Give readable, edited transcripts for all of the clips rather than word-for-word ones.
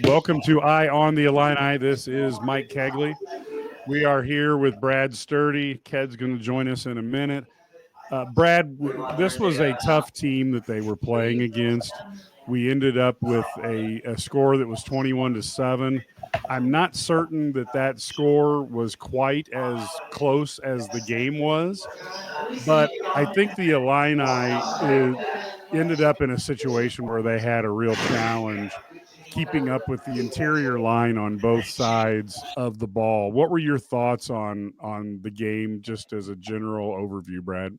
Welcome to Eye on the Illini. This is Mike Cagley. We are here with Brad Sturdy. Ked's going to join us in a minute. Brad, this was a tough team that they were playing against. We ended up with a score that was 21-7. I'm not certain that score was quite as close as the game was, but I think the ended up in a situation where they had a real challenge keeping up with the interior line on both sides of the ball. What were your thoughts on the game, just as a general overview, Brad?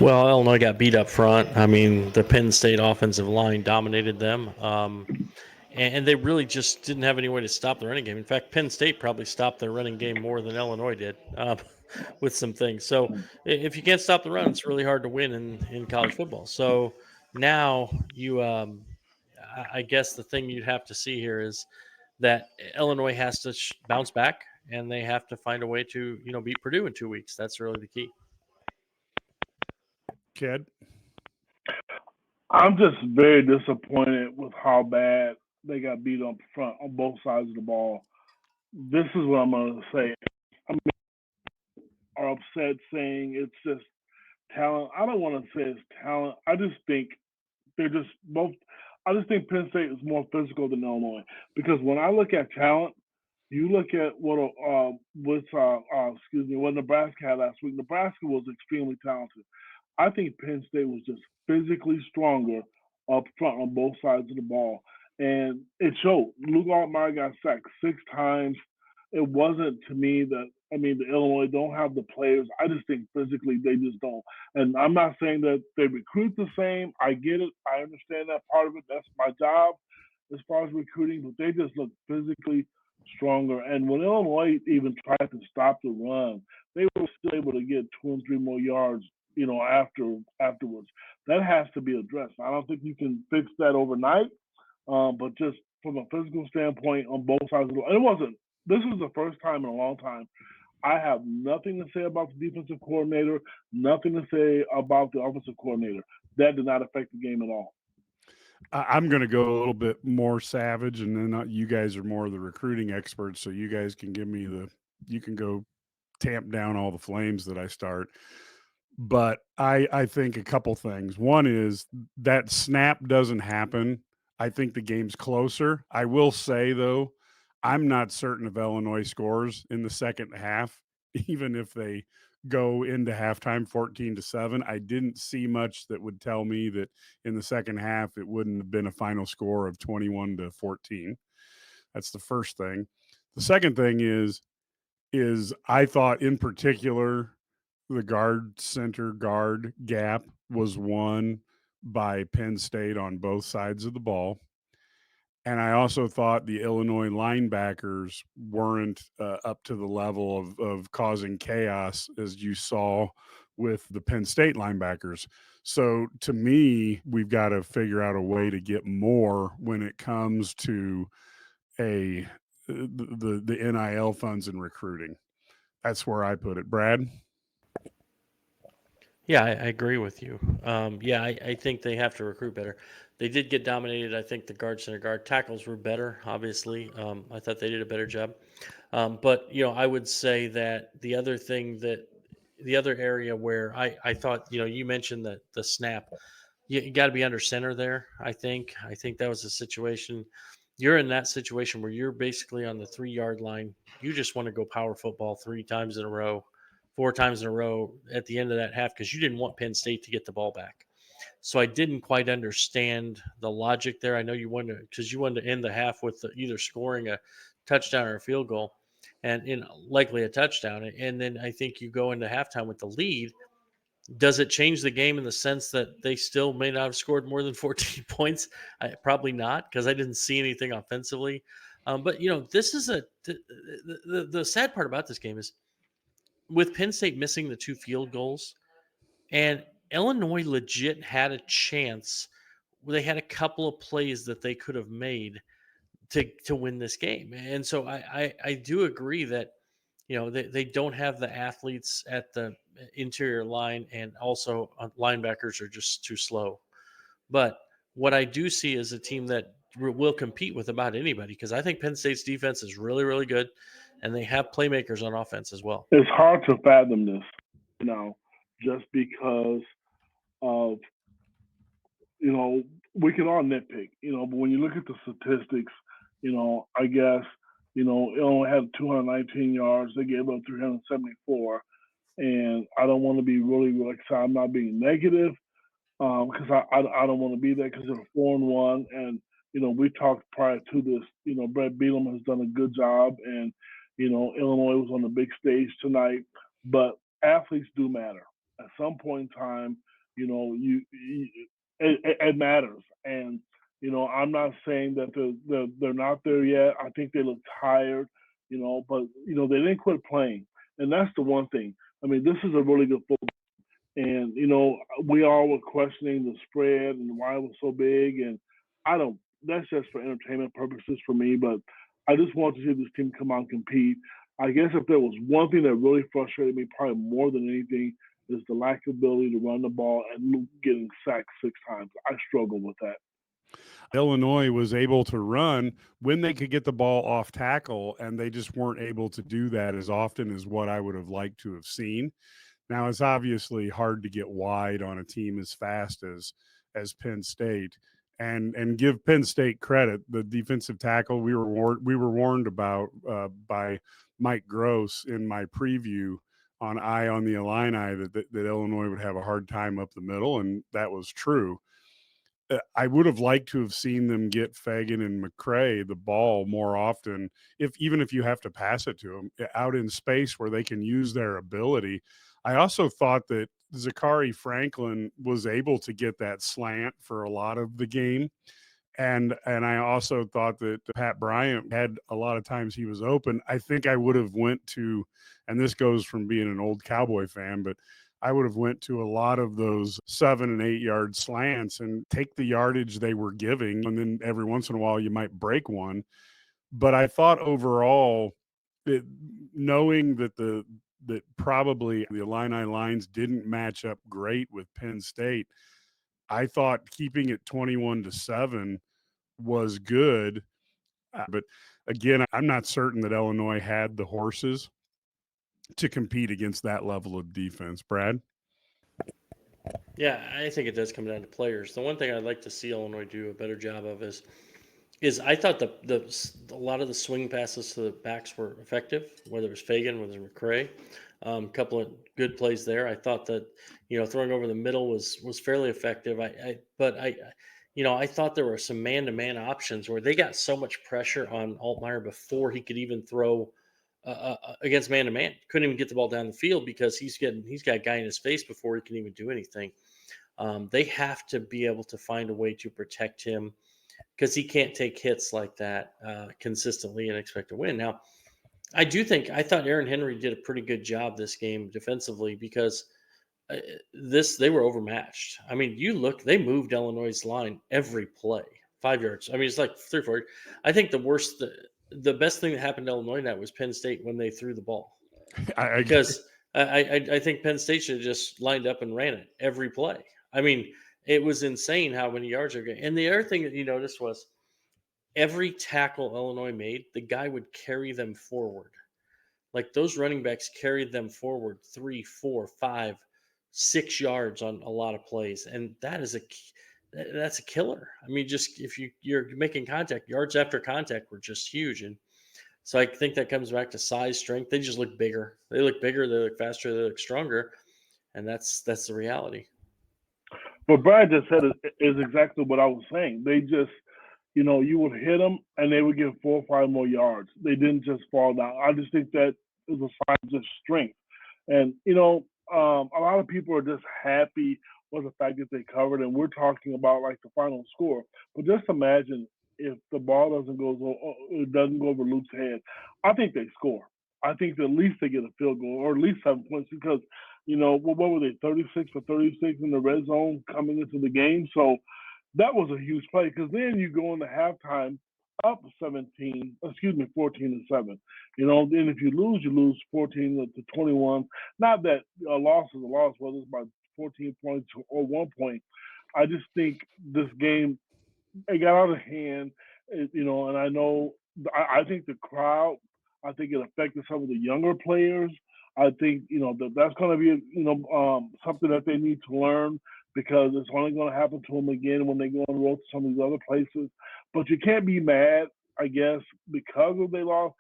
Well, Illinois got beat up front. I mean, the Penn State offensive line dominated them, and they really just didn't have any way to stop the running game. In fact, Penn State probably stopped their running game more than Illinois did with some things. So if you can't stop the run, it's really hard to win in college football. So now I guess the thing you'd have to see here is that Illinois has to bounce back, and they have to find a way to beat Purdue in 2 weeks. That's really the key. Ked? I'm just very disappointed with how bad they got beat up front on both sides of the ball. This is what I'm going to say. I mean, are upset saying it's just talent. I don't want to say it's talent. I just think they're just both. I just think Penn State is more physical than Illinois because when I look at talent, you look at what Nebraska had last week. Nebraska was extremely talented. I think Penn State was just physically stronger up front on both sides of the ball. And it showed. Luke Altmaier got sacked 6 times. It wasn't to me that, the Illinois don't have the players. I just think physically they just don't. And I'm not saying that they recruit the same. I get it. I understand that part of it. That's my job as far as recruiting. But they just look physically stronger. And when Illinois even tried to stop the run, they were still able to get 2 and 3 more yards afterwards. That has to be addressed. I don't think you can fix that overnight, but just from a physical standpoint on both sides of the ball. This was the first time in a long time. I have nothing to say about the defensive coordinator, nothing to say about the offensive coordinator. That did not affect the game at all. I'm going to go a little bit more savage, and then you guys are more of the recruiting experts, so you guys can you can go tamp down all the flames that I start. But I think a couple things. One is that snap doesn't happen. I think the game's closer. I will say, though, I'm not certain if Illinois scores in the second half, even if they go into halftime 14-7. I didn't see much that would tell me that in the second half it wouldn't have been a final score of 21-14. That's the first thing. The second thing is I thought in particular the center guard gap was won by Penn State on both sides of the ball. And I also thought the Illinois linebackers weren't up to the level of causing chaos as you saw with the Penn State linebackers. So to me, we've got to figure out a way to get more when it comes to the NIL funds and recruiting. That's where I put it. Brad? Yeah, I agree with you. I think they have to recruit better. They did get dominated. I think the center guard tackles were better. Obviously, I thought they did a better job. But I would say that the other area where I thought you mentioned that the snap, you got to be under center there. I think that was a situation. You're in that situation where you're basically on the 3-yard line. You just want to go power football 3 times in a row. 4 times in a row at the end of that half because you didn't want Penn State to get the ball back. So I didn't quite understand the logic there. I know you wanted to end the half with either scoring a touchdown or a field goal, and likely a touchdown. And then I think you go into halftime with the lead. Does it change the game in the sense that they still may not have scored more than 14 points? Probably not, because I didn't see anything offensively. But this is the sad part about this game is, with Penn State missing the 2 field goals, and Illinois legit had a chance. They had a couple of plays that they could have made to win this game. And so I do agree that they don't have the athletes at the interior line, and also linebackers are just too slow. But what I do see is a team that will compete with about anybody, because I think Penn State's defense is really, really good, and they have playmakers on offense as well. It's hard to fathom this, just because of, we can all nitpick, but when you look at the statistics, I guess, Illinois had 219 yards. They gave up 374. And I don't want to be really, really excited. I'm not being negative because I don't want to be there because they're 4-1. And, we talked prior to this, Brett Bielema has done a good job. And, Illinois was on the big stage tonight. But athletes do matter. At some point in time, it matters. And, I'm not saying that they're not there yet. I think they look tired, but, they didn't quit playing. And that's the one thing. I mean, this is a really good football. And, we all were questioning the spread and why it was so big. And that's just for entertainment purposes for me. But I just want to see this team come out and compete. I guess if there was one thing that really frustrated me, probably more than anything, is the lack of ability to run the ball and getting sacked 6 times. I struggle with that. Illinois was able to run when they could get the ball off tackle, and they just weren't able to do that as often as what I would have liked to have seen. Now, it's obviously hard to get wide on a team as fast as Penn State, and give Penn State credit. The defensive tackle we were warned about by Mike Gross in my preview on Eye on the Illini that Illinois would have a hard time up the middle, and that was true. I would have liked to have seen them get Fagan and McCray the ball more often, even if you have to pass it to them out in space where they can use their ability. I also thought that Zachary Franklin was able to get that slant for a lot of the game. And I also thought that Pat Bryant had a lot of times he was open. I think I would have went to, and this goes from being an old Cowboy fan, but I would have went to a lot of those 7 and 8 yard slants and take the yardage they were giving. And then every once in a while you might break one. But I thought overall, knowing that that probably the Illini lines didn't match up great with Penn State, I thought keeping it 21-7 was good. But again, I'm not certain that Illinois had the horses to compete against that level of defense. Brad? Yeah, I think it does come down to players. The one thing I'd like to see Illinois do a better job of is I thought a lot of the swing passes to the backs were effective, whether it was Fagan, whether it was McCray. A couple of good plays there. I thought that throwing over the middle was fairly effective. But I thought there were some man-to-man options where they got so much pressure on Altmaier before he could even throw against man-to-man. Couldn't even get the ball down the field because he's got a guy in his face before he can even do anything. They have to be able to find a way to protect him because he can't take hits like that consistently and expect to win. Now, I thought Aaron Henry did a pretty good job this game defensively because they were overmatched. I mean, they moved Illinois' line every play, 5 yards. I mean, it's like 3 or 4. I think the best thing that happened to Illinois that was Penn State when they threw the ball. Because I think Penn State should have just lined up and ran it every play. I mean, it was insane how many yards they're getting. And the other thing that you noticed was every tackle Illinois made, the guy would carry them forward. Like those running backs carried them forward 3, 4, 5, 6 yards on a lot of plays. And that's a killer. I mean, just if you're making contact, yards after contact were just huge. And so I think that comes back to size, strength. They just look bigger. They look faster, they look stronger. And that's the reality. What Brad just said is exactly what I was saying. They just, you would hit them and they would get 4 or 5 more yards. They didn't just fall down. I just think that is a sign of just strength. And, a lot of people are just happy with the fact that they covered, and we're talking about like the final score. But just imagine if the ball doesn't go over Luke's head. I think they score. I think at least they get a field goal or at least 7 points because, what were they, 36 for 36 in the red zone coming into the game? So that was a huge play because then you go into halftime up 14-7. Then if you lose 14-21. Not that a loss is a loss, whether it's by 14 points or 1 point. I just think this game it got out of hand, and I know I think the crowd, I think it affected some of the younger players. I think that's going to be something that they need to learn because it's only going to happen to them again when they go on the road to some of these other places. But you can't be mad, I guess, because of they lost.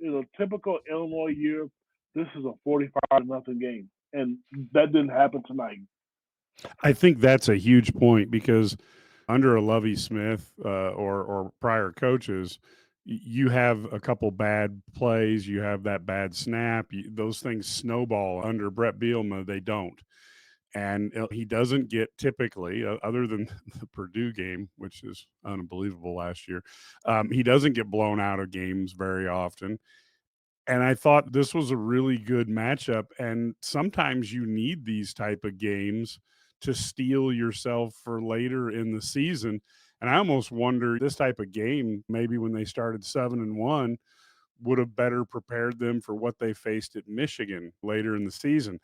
In a typical Illinois year, this is a 45-0 game, and that didn't happen tonight. I think that's a huge point because under a Lovie Smith or prior coaches, you have a couple bad plays, you have that bad snap, those things snowball. Under Brett Bielema, they don't. And he doesn't get typically, other than the Purdue game, which is unbelievable last year, he doesn't get blown out of games very often. And I thought this was a really good matchup. And sometimes you need these type of games to steel yourself for later in the season. And I almost wonder this type of game, maybe when they started 7-1, would have better prepared them for what they faced at Michigan later in the season.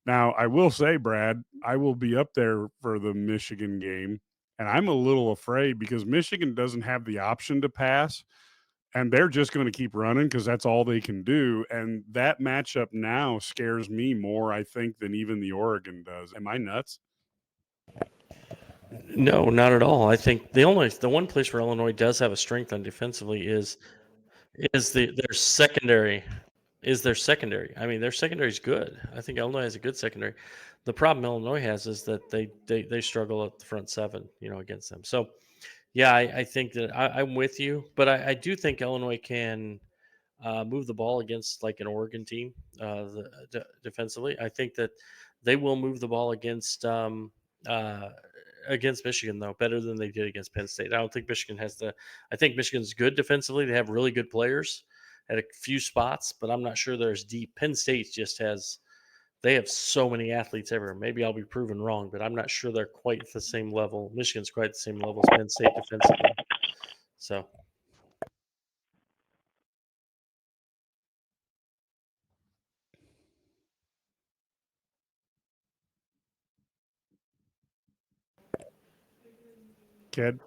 Now, I will say, Brad, I will be up there for the Michigan game, and I'm a little afraid because Michigan doesn't have the option to pass, and they're just going to keep running because that's all they can do. And that matchup now scares me more, I think, than even the Oregon does. Am I nuts? No, not at all. I think the one place where Illinois does have a strength on defensively is their secondary. Is their secondary. I mean, their secondary is good. I think Illinois has a good secondary. The problem Illinois has is that they struggle at the front seven, against them. So, yeah, I think that I'm with you, but I do think Illinois can move the ball against like an Oregon team defensively. I think that they will move the ball against Michigan though better than they did against Penn State. I don't think Michigan has the. I think Michigan's good defensively. They have really good players at a few spots, but I'm not sure they're as deep. Penn State just has. They have so many athletes everywhere. Maybe I'll be proven wrong, but I'm not sure they're quite the same level. Michigan's quite the same level as Penn State defensively. So. Ked?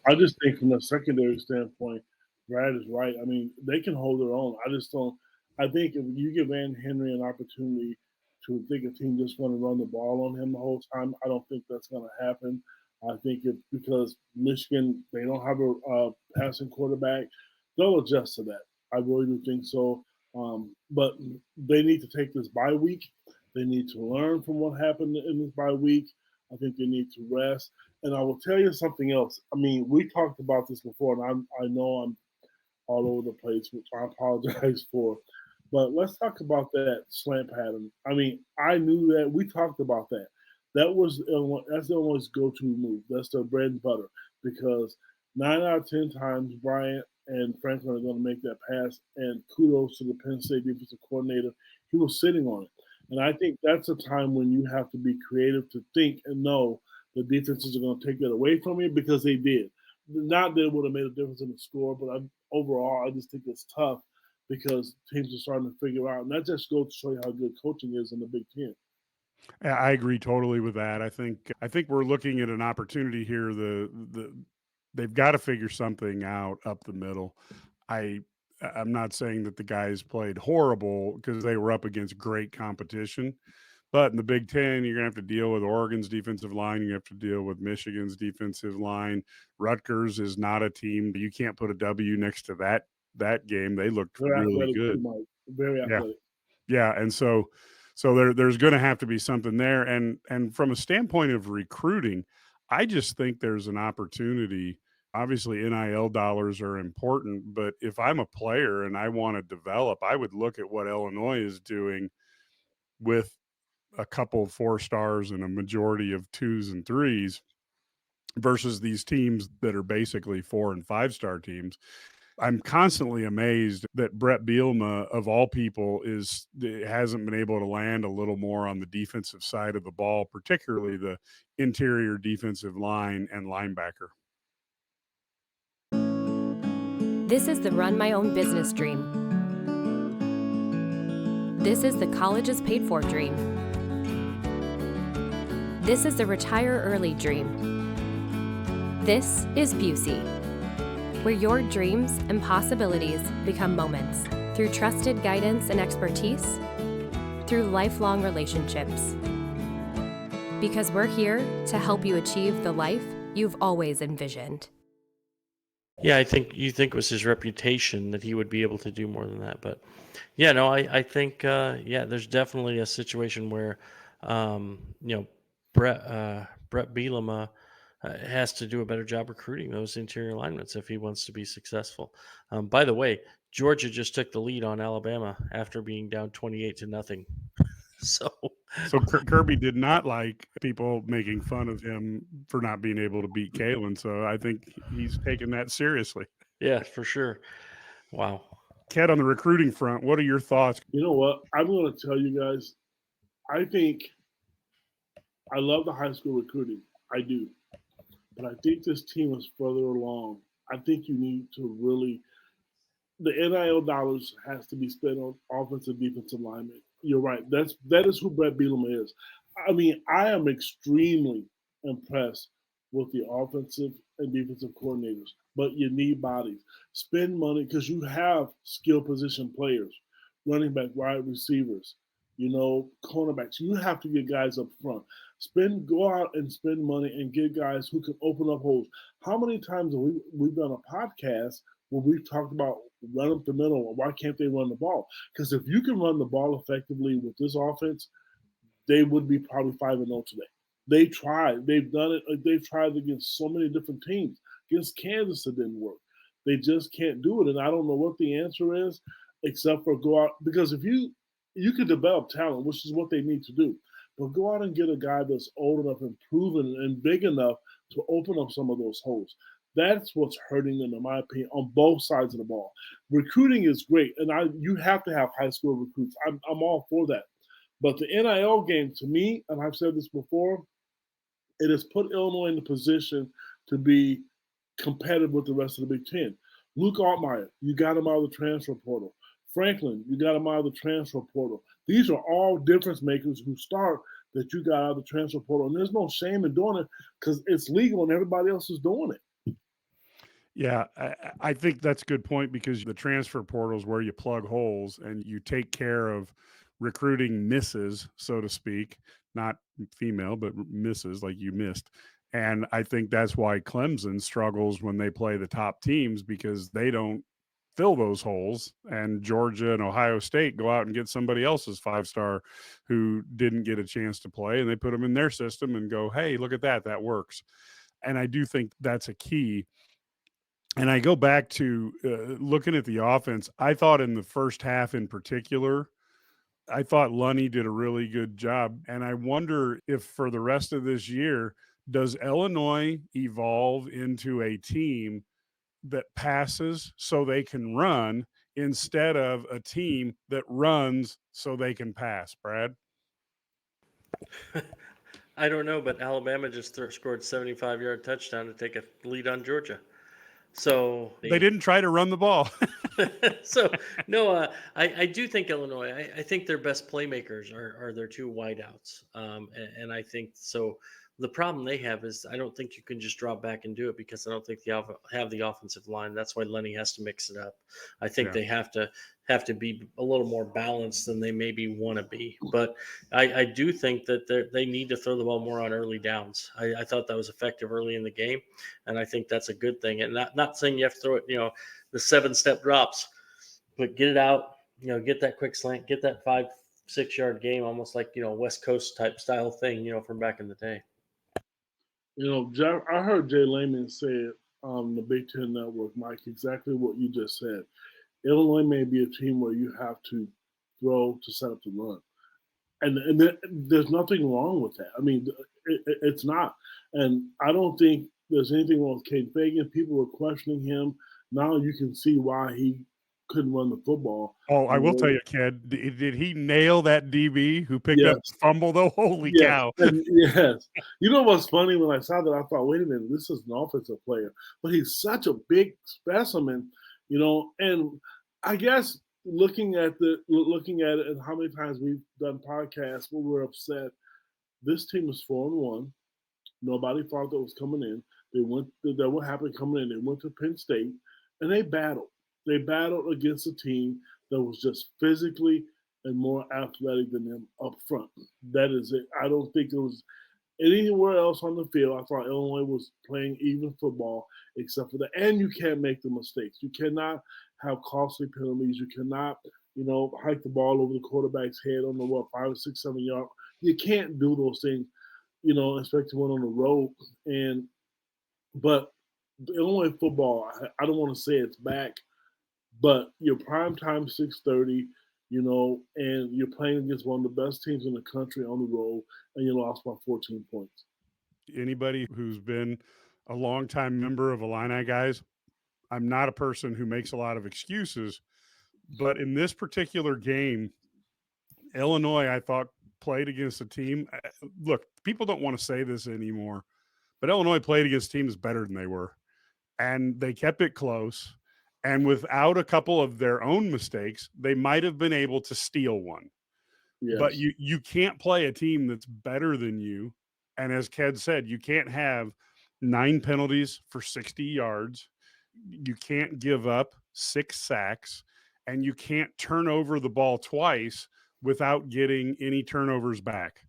I just think from a secondary standpoint, Brad is right. I mean, they can hold their own. I just don't. I think if you give Van Henry an opportunity to think a team just going to run the ball on him the whole time, I don't think that's going to happen. I think it's because Michigan, they don't have a passing quarterback, they'll adjust to that. I really do think so. But they need to take this bye week. They need to learn from what happened in this bye week. I think they need to rest. And I will tell you something else. I mean, we talked about this before, and I know I'm all over the place, which I apologize for. But let's talk about that slant pattern. I mean, I knew that. We talked about that. That's Illinois' go-to move. That's their bread and butter because 9 out of 10 times Bryant and Franklin are going to make that pass. And kudos to the Penn State defensive coordinator. He was sitting on it. And I think that's a time when you have to be creative to think and know the defenses are going to take that away from you because they did. Not that it would have made a difference in the score, but overall, I just think it's tough because teams are starting to figure out. And that just goes to show you how good coaching is in the Big Ten. I agree totally with that. I think we're looking at an opportunity here. They've got to figure something out up the middle. I'm not saying that the guys played horrible because they were up against great competition. But in the Big Ten, you're going to have to deal with Oregon's defensive line. You have to deal with Michigan's defensive line. Rutgers is not a team. You can't put a W next to that game. They looked really good. Very athletic. Yeah, and so there's going to have to be something there. And from a standpoint of recruiting, I just think there's an opportunity. Obviously, NIL dollars are important, but if I'm a player and I want to develop, I would look at what Illinois is doing with a couple of 4 stars and a majority of 2s and 3s versus these teams that are basically 4 and 5-star teams. I'm constantly amazed that Brett Bielema, of all people, hasn't been able to land a little more on the defensive side of the ball, particularly the interior defensive line and linebacker. This is the Run My Own Business dream. This is the colleges paid for dream. This is the retire early dream. This is Busey, where your dreams and possibilities become moments through trusted guidance and expertise, through lifelong relationships. Because we're here to help you achieve the life you've always envisioned. Yeah, I think it was his reputation that he would be able to do more than that. But yeah, no, I think there's definitely a situation where Brett Bielema has to do a better job recruiting those interior alignments if he wants to be successful. By the way, Georgia just took the lead on Alabama after being down 28-0. So Kirby did not like people making fun of him for not being able to beat Kalen. So I think he's taking that seriously. yeah, for sure. Wow. Ked, on the recruiting front, what are your thoughts? You know what? I'm going to tell you guys, I think I love the high school recruiting. I do. But I think this team is further along. I think you need to really – the NIL dollars has to be spent on offensive, defensive linemen. You're right. That is who Brett Bielema is. I mean, I am extremely impressed with the offensive and defensive coordinators, but you need bodies. Spend money because you have skill position players, running back, wide receivers, cornerbacks. You have to get guys up front. Go out and spend money and get guys who can open up holes. How many times have we've done a podcast where we've talked about run up the middle, or why can't they run the ball? Because if you can run the ball effectively with this offense, they would be probably 5-0 today. They tried. They've done it. They've tried against so many different teams. Against Kansas, it didn't work. They just can't do it. And I don't know what the answer is, except for go out. Because if you can develop talent, which is what they need to do, but go out and get a guy that's old enough and proven and big enough to open up some of those holes. That's what's hurting them, in my opinion, on both sides of the ball. Recruiting is great, and you have to have high school recruits. I'm all for that. But the NIL game, to me, and I've said this before, it has put Illinois in the position to be competitive with the rest of the Big Ten. Luke Altmaier, you got him out of the transfer portal. Franklin, you got him out of the transfer portal. These are all difference makers who start that you got out of the transfer portal. And there's no shame in doing it because it's legal and everybody else is doing it. Yeah, I think that's a good point because the transfer portal is where you plug holes and you take care of recruiting misses, so to speak, not female, but misses like you missed. And I think that's why Clemson struggles when they play the top teams because they don't fill those holes. And Georgia and Ohio State go out and get somebody else's 5-star who didn't get a chance to play, and they put them in their system and go, hey, look at that. That works. And I do think that's a key. And I go back to looking at the offense. I thought in the first half in particular, I thought Lunny did a really good job. And I wonder if for the rest of this year, does Illinois evolve into a team that passes so they can run instead of a team that runs so they can pass, Brad? I don't know, but Alabama just scored 75-yard touchdown to take a lead on Georgia. So they didn't try to run the ball. So no, I do think Illinois. I think their best playmakers are their two wideouts, and I think so. The problem they have is I don't think you can just drop back and do it because I don't think they have the offensive line. That's why Lenny has to mix it up. I think they have to be a little more balanced than they maybe want to be. But I do think that they need to throw the ball more on early downs. I thought that was effective early in the game, and I think that's a good thing. And not saying you have to throw it, the 7-step drops, but get it out, get that quick slant, get that 5-6 yard game, almost like, West Coast type style thing, from back in the day. I heard Jay Lehman say it on the Big Ten Network, Mike, exactly what you just said. Illinois may be a team where you have to throw to set up the run. And there's nothing wrong with that. I mean, it's not. And I don't think there's anything wrong with Cade Fagan. People were questioning him. Now you can see why he couldn't run the football. Oh, I will tell you, Ked, did he nail that DB who picked up the fumble, though? Holy cow. Yes. You know what's funny? When I saw that, I thought, wait a minute, this is an offensive player. But he's such a big specimen, and I guess looking at it and how many times we've done podcasts where we're upset, this team is 4-1. Nobody thought that was coming in. That what happened coming in. They went to Penn State, and they battled. They battled against a team that was just physically and more athletic than them up front. That is it. I don't think it was anywhere else on the field. I thought Illinois was playing even football, except for that. And you can't make the mistakes. You cannot have costly penalties. You cannot, hike the ball over the quarterback's head on the 5 or 6, 7 yard. You can't do those things, especially when on the road. But Illinois football, I don't want to say it's back, but your prime time 6:30, and you're playing against one of the best teams in the country on the road, and you lost by 14 points. Anybody who's been a longtime member of Illini Guys, I'm not a person who makes a lot of excuses, but in this particular game, Illinois, I thought, played against a team. Look, people don't want to say this anymore, but Illinois played against teams better than they were, and they kept it close. And without a couple of their own mistakes, they might have been able to steal one. Yes. But you can't play a team that's better than you. And as Ked said, you can't have 9 penalties for 60 yards. You can't give up 6 sacks, and you can't turn over the ball twice without getting any turnovers back.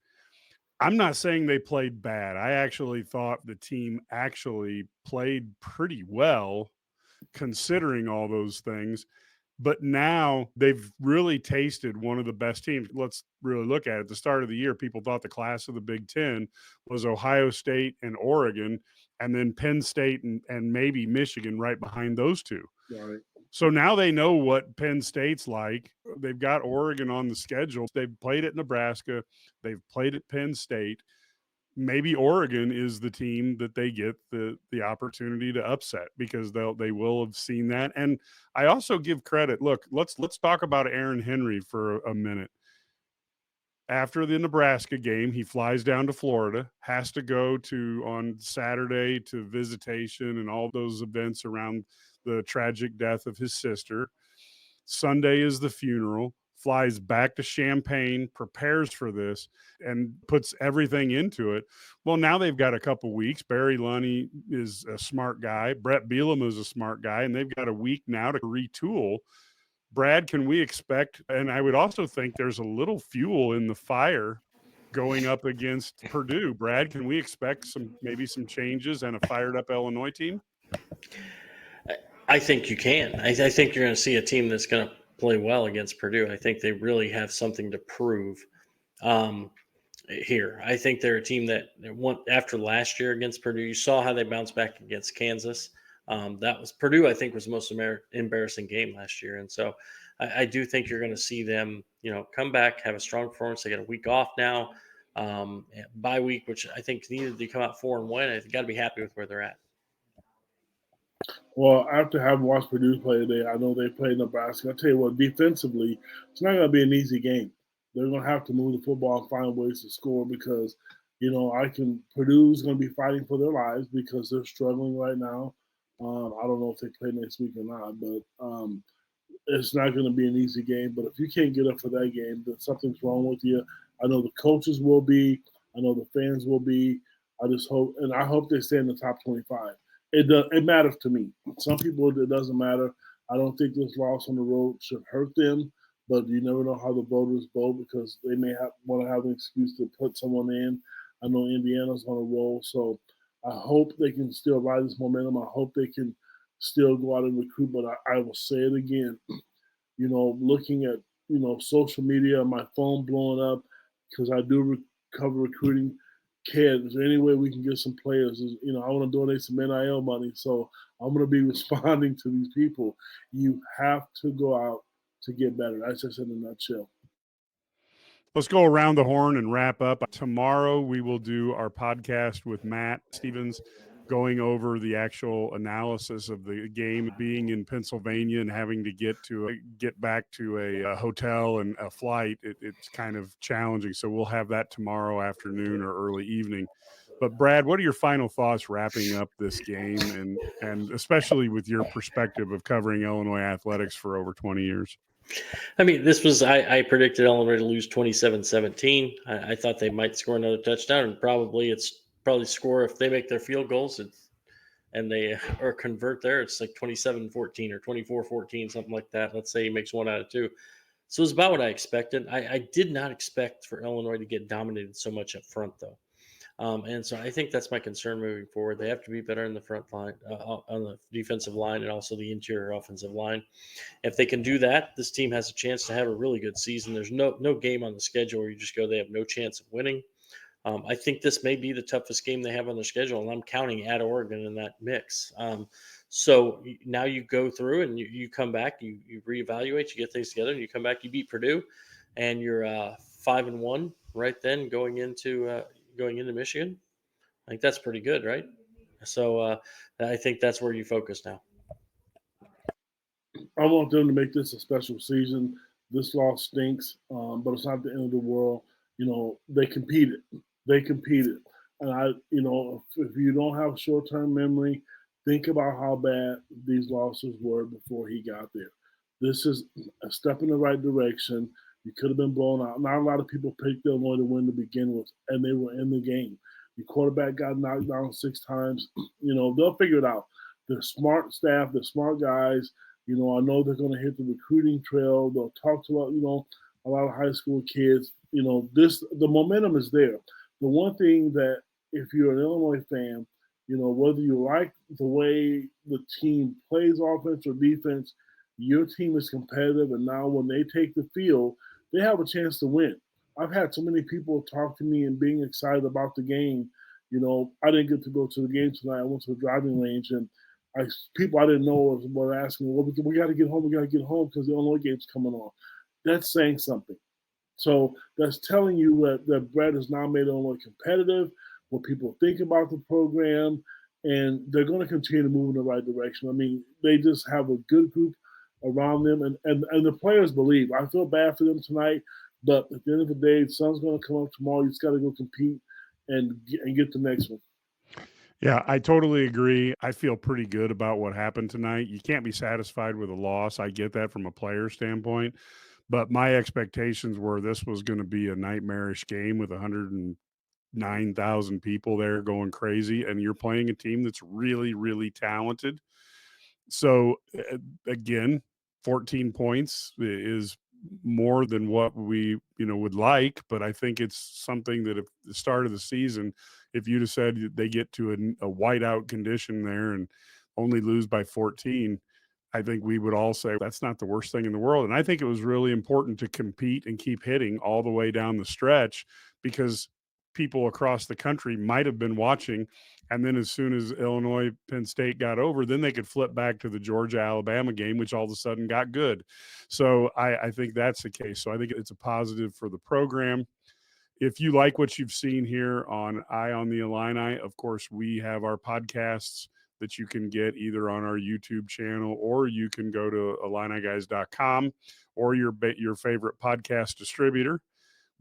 I'm not saying they played bad. I actually thought the team actually played pretty well, considering all those things. But now they've really tasted one of the best teams. Let's really look at it. At the start of the year, people thought the class of the Big Ten was Ohio State and Oregon, and then Penn State and maybe Michigan right behind those two. Right. So now they know what Penn State's like. They've got Oregon on the schedule. They've played at Nebraska. They've played at Penn State. Maybe Oregon is the team that they get the opportunity to upset, because they will have seen that. And I also give credit. Look, let's talk about Aaron Henry for a minute. After the Nebraska game, he flies down to Florida, has to go on Saturday to visitation and all those events around the tragic death of his sister. Sunday is the funeral. Flies back to Champaign, prepares for this, and puts everything into it. Well, now they've got a couple weeks. Barry Lunny is a smart guy. Brett Bielema is a smart guy, and they've got a week now to retool. Brad, can we expect, and I would also think there's a little fuel in the fire going up against Purdue. Brad, can we expect maybe some changes and a fired-up Illinois team? I think you can. I think you're going to see a team that's going to play well against Purdue. I think they really have something to prove here. I think they're a team that after last year against Purdue, you saw how they bounced back against Kansas. That was Purdue, I think, was the most embarrassing game last year. And so I do think you're going to see them, come back, have a strong performance. They got a week off now, bye week, which I think needed to come out 4-1. They've got to be happy with where they're at. Well, after having watched Purdue play today, I know they played Nebraska. I'll tell you what, defensively, it's not going to be an easy game. They're going to have to move the football and find ways to score because, Purdue's going to be fighting for their lives because they're struggling right now. I don't know if they play next week or not, but it's not going to be an easy game. But if you can't get up for that game, then something's wrong with you. I know the coaches will be. I know the fans will be. I hope they stay in the top 25. It matters to me. Some people, it doesn't matter. I don't think this loss on the road should hurt them, but you never know how the voters vote because they may want to have an excuse to put someone in. I know Indiana's on a roll, so I hope they can still ride this momentum. I hope they can still go out and recruit, but I will say it again. Looking at, social media, my phone blowing up because I do cover recruiting. Kid, is there any way we can get some players? I want to donate some NIL money, so I'm going to be responding to these people. You have to go out to get better. That's just in a nutshell. Let's go around the horn and wrap up. Tomorrow we will do our podcast with Matt Stevens, going over the actual analysis of the game, being in Pennsylvania and having to get back to a hotel and a flight. It's kind of challenging. So we'll have that tomorrow afternoon or early evening. But Brad, what are your final thoughts wrapping up this game and especially with your perspective of covering Illinois athletics for over 20 years? I mean, I predicted Illinois to lose 27-17. I thought they might score another touchdown and probably score if they make their field goals. and they or convert there, it's like 27-14 or 24-14, something like that. Let's say he makes 1 out of 2. So it's about what I expected. I did not expect for Illinois to get dominated so much up front, though. And so I think that's my concern moving forward. They have to be better in the front line, on the defensive line, and also the interior offensive line. If they can do that, this team has a chance to have a really good season. There's no game on the schedule where you just go, they have no chance of winning. I think this may be the toughest game they have on their schedule, and I'm counting at Oregon in that mix. So now you go through and you come back, you reevaluate, you get things together, and you come back, you beat Purdue, and you're 5-1 right then going into Michigan. I think that's pretty good, right? So I think that's where you focus now. I want them to make this a special season. This loss stinks, but it's not the end of the world. They competed. And if you don't have short-term memory, think about how bad these losses were before he got there. This is a step in the right direction. You could have been blown out. Not a lot of people picked Illinois to win to begin with, and they were in the game. The quarterback got knocked down 6 times. They'll figure it out. They're smart staff. They're smart guys. I know they're going to hit the recruiting trail. They'll talk to a lot of high school kids. The momentum is there. The one thing that if you're an Illinois fan, whether you like the way the team plays offense or defense, your team is competitive. And now when they take the field, they have a chance to win. I've had so many people talk to me and being excited about the game. I didn't get to go to the game tonight. I went to the driving range, and people I didn't know were asking, well, we got to get home. We got to get home because the Illinois game's coming on. That's saying something. So that's telling you that Brett has now made Illinois competitive, what people think about the program, and they're going to continue to move in the right direction. I mean, they just have a good group around them, and the players believe. I feel bad for them tonight, but at the end of the day, the sun's going to come up tomorrow. You just got to go compete and get the next one. Yeah, I totally agree. I feel pretty good about what happened tonight. You can't be satisfied with a loss. I get that from a player standpoint, but my expectations were this was going to be a nightmarish game with 109,000 people there going crazy, and you're playing a team that's really, really talented. So again, 14 points is more than what we would like, but I think it's something that at the start of the season, if you'd have said they get to a whiteout condition there and only lose by 14, I think we would all say that's not the worst thing in the world. And I think it was really important to compete and keep hitting all the way down the stretch, because people across the country might have been watching. And then as soon as Illinois, Penn State got over, then they could flip back to the Georgia-Alabama game, which all of a sudden got good. So I think that's the case. So I think it's a positive for the program. If you like what you've seen here on Eye on the Illini, of course, we have our podcasts that you can get either on our YouTube channel, or you can go to IlliniGuys.com or your favorite podcast distributor.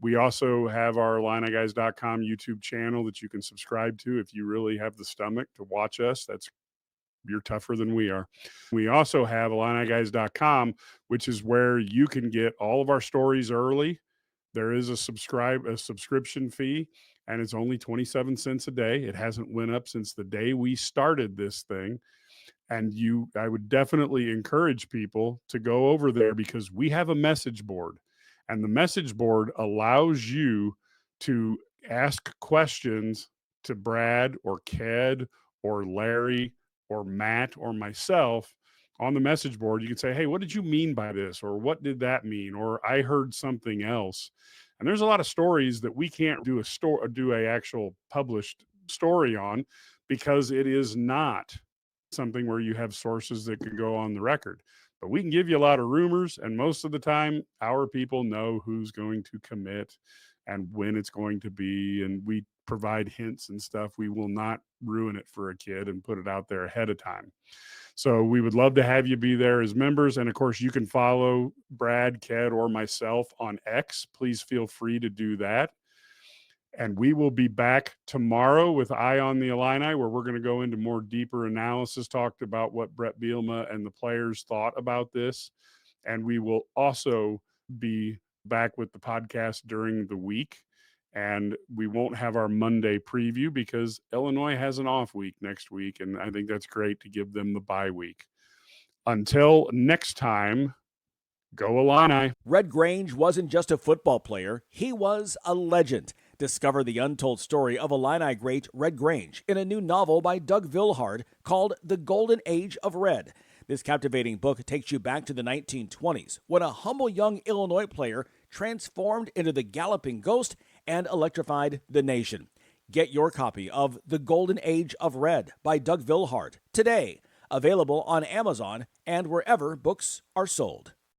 We also have our IlliniGuys.com YouTube channel that you can subscribe to if you really have the stomach to watch us. You're tougher than we are. We also have IlliniGuys.com, which is where you can get all of our stories early. There is a subscription fee, and it's only 27 cents a day. It hasn't went up since the day we started this thing. And I would definitely encourage people to go over there, because we have a message board, and the message board allows you to ask questions to Brad or Ked or Larry or Matt or myself on the message board. You can say, hey, what did you mean by this? Or what did that mean? Or I heard something else. And there's a lot of stories that we can't do a actual published story on, because it is not something where you have sources that can go on the record. But we can give you a lot of rumors, and most of the time our people know who's going to commit and when it's going to be, and we provide hints and stuff. We will not ruin it for a kid and put it out there ahead of time. So we would love to have you be there as members. And of course, you can follow Brad, Ked, or myself on X. Please feel free to do that. And we will be back tomorrow with Eye on the Illini, where we're going to go into more deeper analysis, talked about what Brett Bielema and the players thought about this. And we will also be back with the podcast during the week. And we won't have our Monday preview because Illinois has an off week next week, and I think that's great to give them the bye week. Until next time, go Illini. Red Grange wasn't just a football player, he was a legend. Discover the untold story of Illini great Red Grange in a new novel by Doug Vilhard called The Golden Age of Red. This captivating book takes you back to the 1920s when a humble young Illinois player transformed into the galloping ghost and electrified the nation. Get your copy of The Golden Age of Red by Doug Vilhard today. Available on Amazon and wherever books are sold.